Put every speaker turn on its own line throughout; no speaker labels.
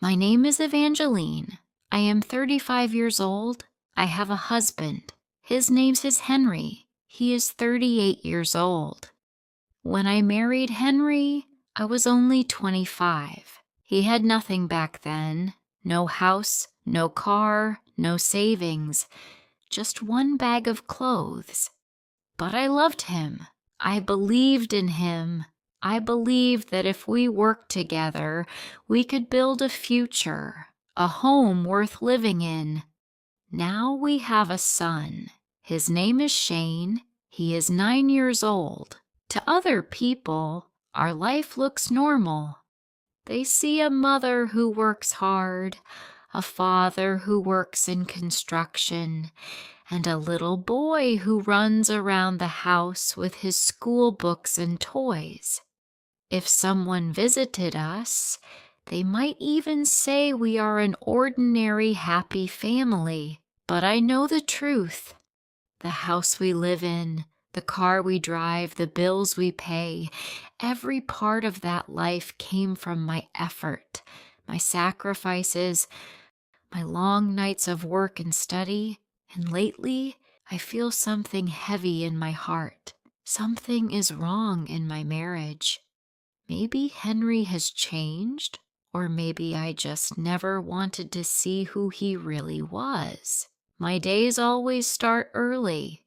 My name is Evangeline. I am 35 years old. I have a husband. His name's Henry. He is 38 years old. When I married Henry, I was only 25. He had nothing back then. No house, no car, no savings. Just one bag of clothes. But I loved him. I believed in him. I believed that if we worked together, we could build a future, a home worth living in. Now we have a son. His name is Shane. He is 9 years old. To other people, our life looks normal. They see a mother who works hard, a father who works in construction, and a little boy who runs around the house with his school books and toys. If someone visited us, they might even say we are an ordinary, happy family. But I know the truth. The house we live in, the car we drive, the bills we pay, every part of that life came from my effort, my sacrifices, my long nights of work and study. And lately, I feel something heavy in my heart. Something is wrong in my marriage. Maybe Henry has changed, or maybe I just never wanted to see who he really was. My days always start early.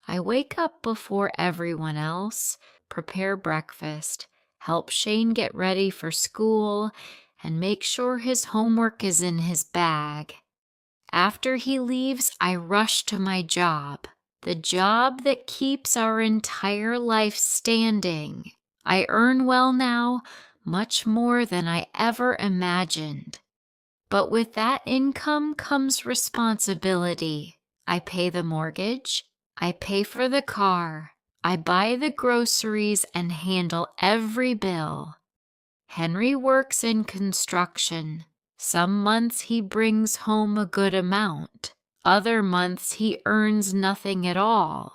I wake up before everyone else, prepare breakfast, help Shane get ready for school, and make sure his homework is in his bag. After he leaves, I rush to my job, the job that keeps our entire life standing. I earn well now, much more than I ever imagined. But with that income comes responsibility. I pay the mortgage, I pay for the car, I buy the groceries and handle every bill. Henry works in construction. Some months he brings home a good amount. Other months he earns nothing at all.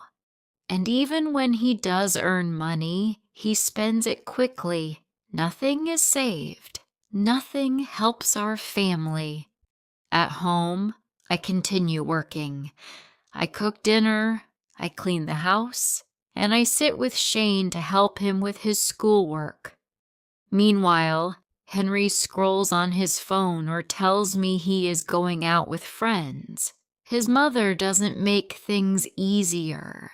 And even when he does earn money, he spends it quickly. Nothing is saved. Nothing helps our family. At home, I continue working. I cook dinner, I clean the house, and I sit with Shane to help him with his schoolwork. Meanwhile, Henry scrolls on his phone or tells me he is going out with friends. His mother doesn't make things easier.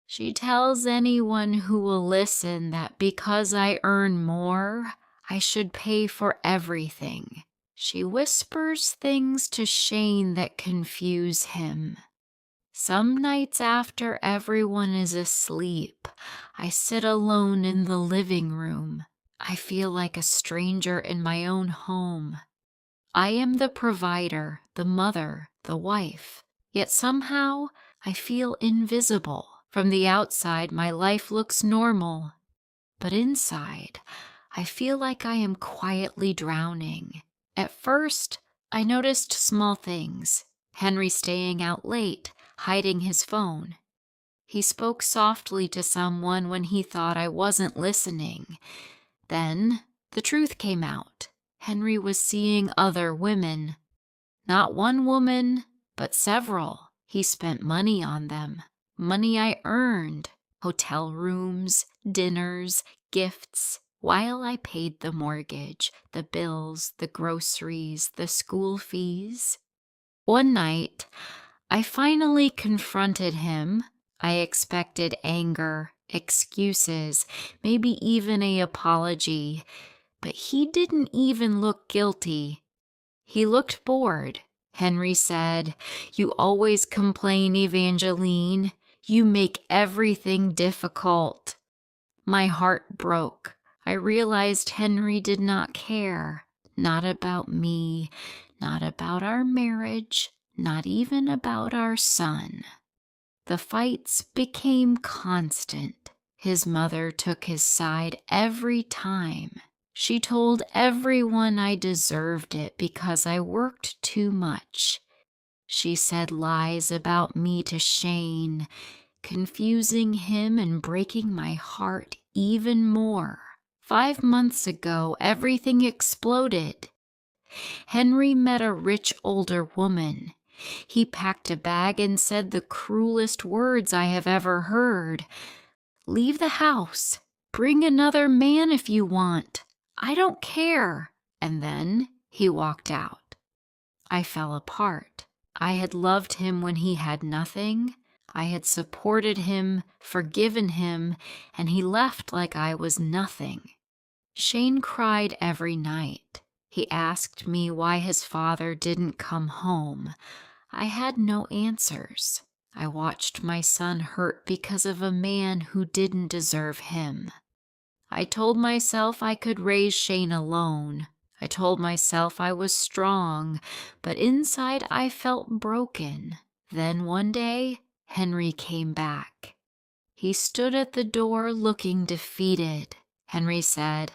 She tells anyone who will listen that because I earn more, I should pay for everything. She whispers things to Shane that confuse him. Some nights after everyone is asleep, I sit alone in the living room. I feel like a stranger in my own home. I am the provider, the mother, the wife, yet somehow I feel invisible. From the outside, my life looks normal, but inside, I feel like I am quietly drowning. At first, I noticed small things. Henry staying out late, hiding his phone. He spoke softly to someone when he thought I wasn't listening. Then, the truth came out. Henry was seeing other women. Not one woman, but several. He spent money on them. Money I earned, hotel rooms, dinners, gifts, while I paid the mortgage, the bills, the groceries, the school fees. One night, I finally confronted him. I expected anger, excuses, maybe even an apology, but he didn't even look guilty. He looked bored. Henry said, "You always complain, Evangeline. You make everything difficult." My heart broke. I realized Henry did not care. Not about me, not about our marriage, not even about our son. The fights became constant. His mother took his side every time. She told everyone I deserved it because I worked too much. She said lies about me to Shane, confusing him and breaking my heart even more. 5 months ago, everything exploded. Henry met a rich older woman. He packed a bag and said the cruelest words I have ever heard. "Leave the house. Bring another man if you want. I don't care." And then he walked out. I fell apart. I had loved him when he had nothing. I had supported him, forgiven him, and he left like I was nothing. Shane cried every night. He asked me why his father didn't come home. I had no answers. I watched my son hurt because of a man who didn't deserve him. I told myself I could raise Shane alone. I told myself I was strong, but inside I felt broken. Then one day, Henry came back. He stood at the door looking defeated. Henry said,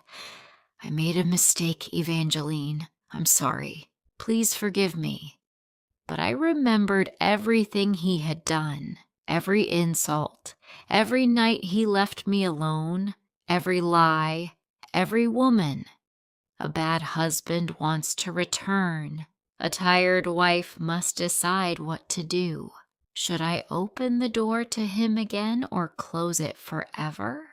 "I made a mistake, Evangeline. I'm sorry. Please forgive me." But I remembered everything he had done, every insult, every night he left me alone, every lie, every woman. A bad husband wants to return. A tired wife must decide what to do. Should I open the door to him again or close it forever?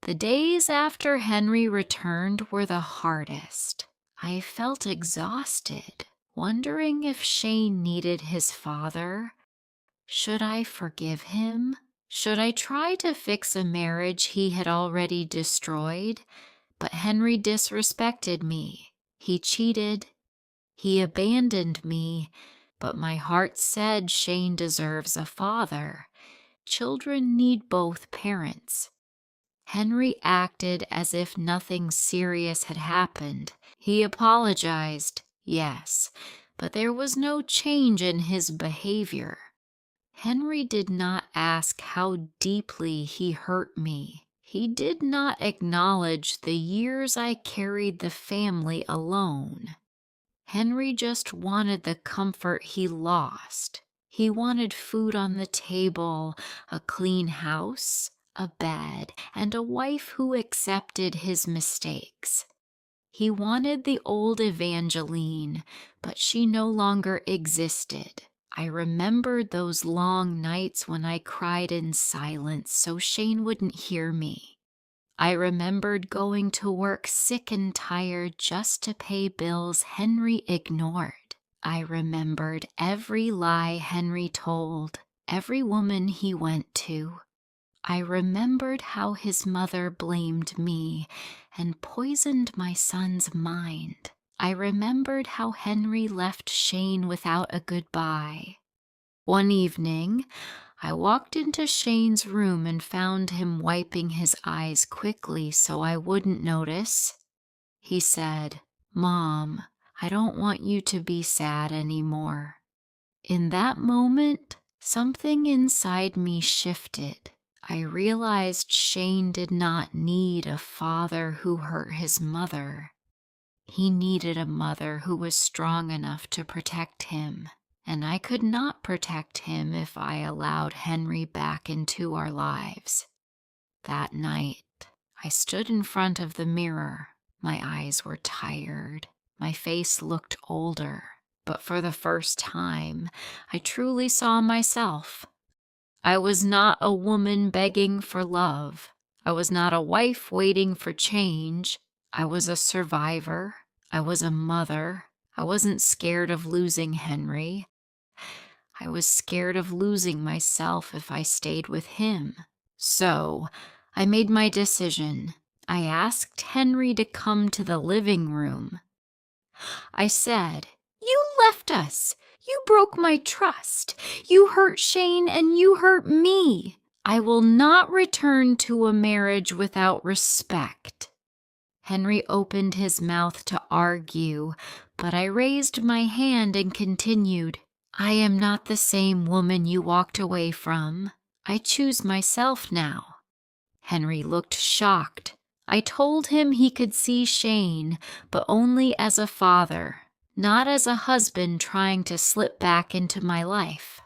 The days after Henry returned were the hardest. I felt exhausted, wondering if Shane needed his father. Should I forgive him? Should I try to fix a marriage he had already destroyed? But Henry disrespected me. He cheated. He abandoned me. But my heart said Shane deserves a father. Children need both parents. Henry acted as if nothing serious had happened. He apologized, yes, but there was no change in his behavior. Henry did not ask how deeply he hurt me. He did not acknowledge the years I carried the family alone. Henry just wanted the comfort he lost. He wanted food on the table, a clean house, a bed, and a wife who accepted his mistakes. He wanted the old Evangeline, but she no longer existed. I remembered those long nights when I cried in silence so Shane wouldn't hear me. I remembered going to work sick and tired just to pay bills Henry ignored. I remembered every lie Henry told, every woman he went to. I remembered how his mother blamed me and poisoned my son's mind. I remembered how Henry left Shane without a goodbye. One evening, I walked into Shane's room and found him wiping his eyes quickly so I wouldn't notice. He said, "Mom, I don't want you to be sad anymore." In that moment, something inside me shifted. I realized Shane did not need a father who hurt his mother. He needed a mother who was strong enough to protect him, and I could not protect him if I allowed Henry back into our lives. That night, I stood in front of the mirror. My eyes were tired. My face looked older, but for the first time, I truly saw myself. I was not a woman begging for love. I was not a wife waiting for change. I was a survivor. I was a mother. I wasn't scared of losing Henry. I was scared of losing myself if I stayed with him. So, I made my decision. I asked Henry to come to the living room. I said, "You left us. You broke my trust. You hurt Shane and you hurt me. I will not return to a marriage without respect." Henry opened his mouth to argue, but I raised my hand and continued, "I am not the same woman you walked away from. I choose myself now." Henry looked shocked. I told him he could see Shane, but only as a father, not as a husband trying to slip back into my life.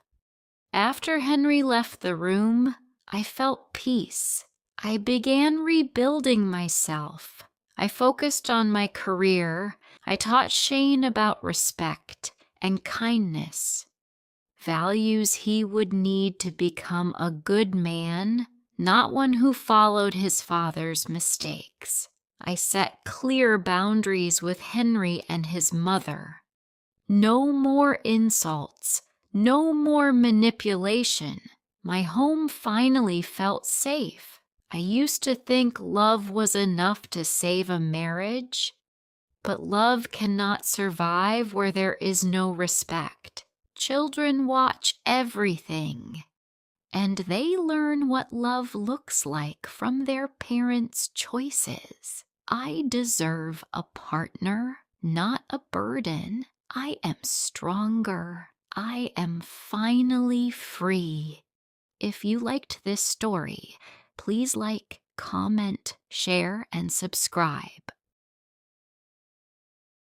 After Henry left the room, I felt peace. I began rebuilding myself. I focused on my career. I taught Shane about respect and kindness, values he would need to become a good man, not one who followed his father's mistakes. I set clear boundaries with Henry and his mother. No more insults, no more manipulation. My home finally felt safe. I used to think love was enough to save a marriage, but love cannot survive where there is no respect. Children watch everything, and they learn what love looks like from their parents' choices. I deserve a partner, not a burden. I am stronger. I am finally free. If you liked this story, please like, comment, share, and subscribe.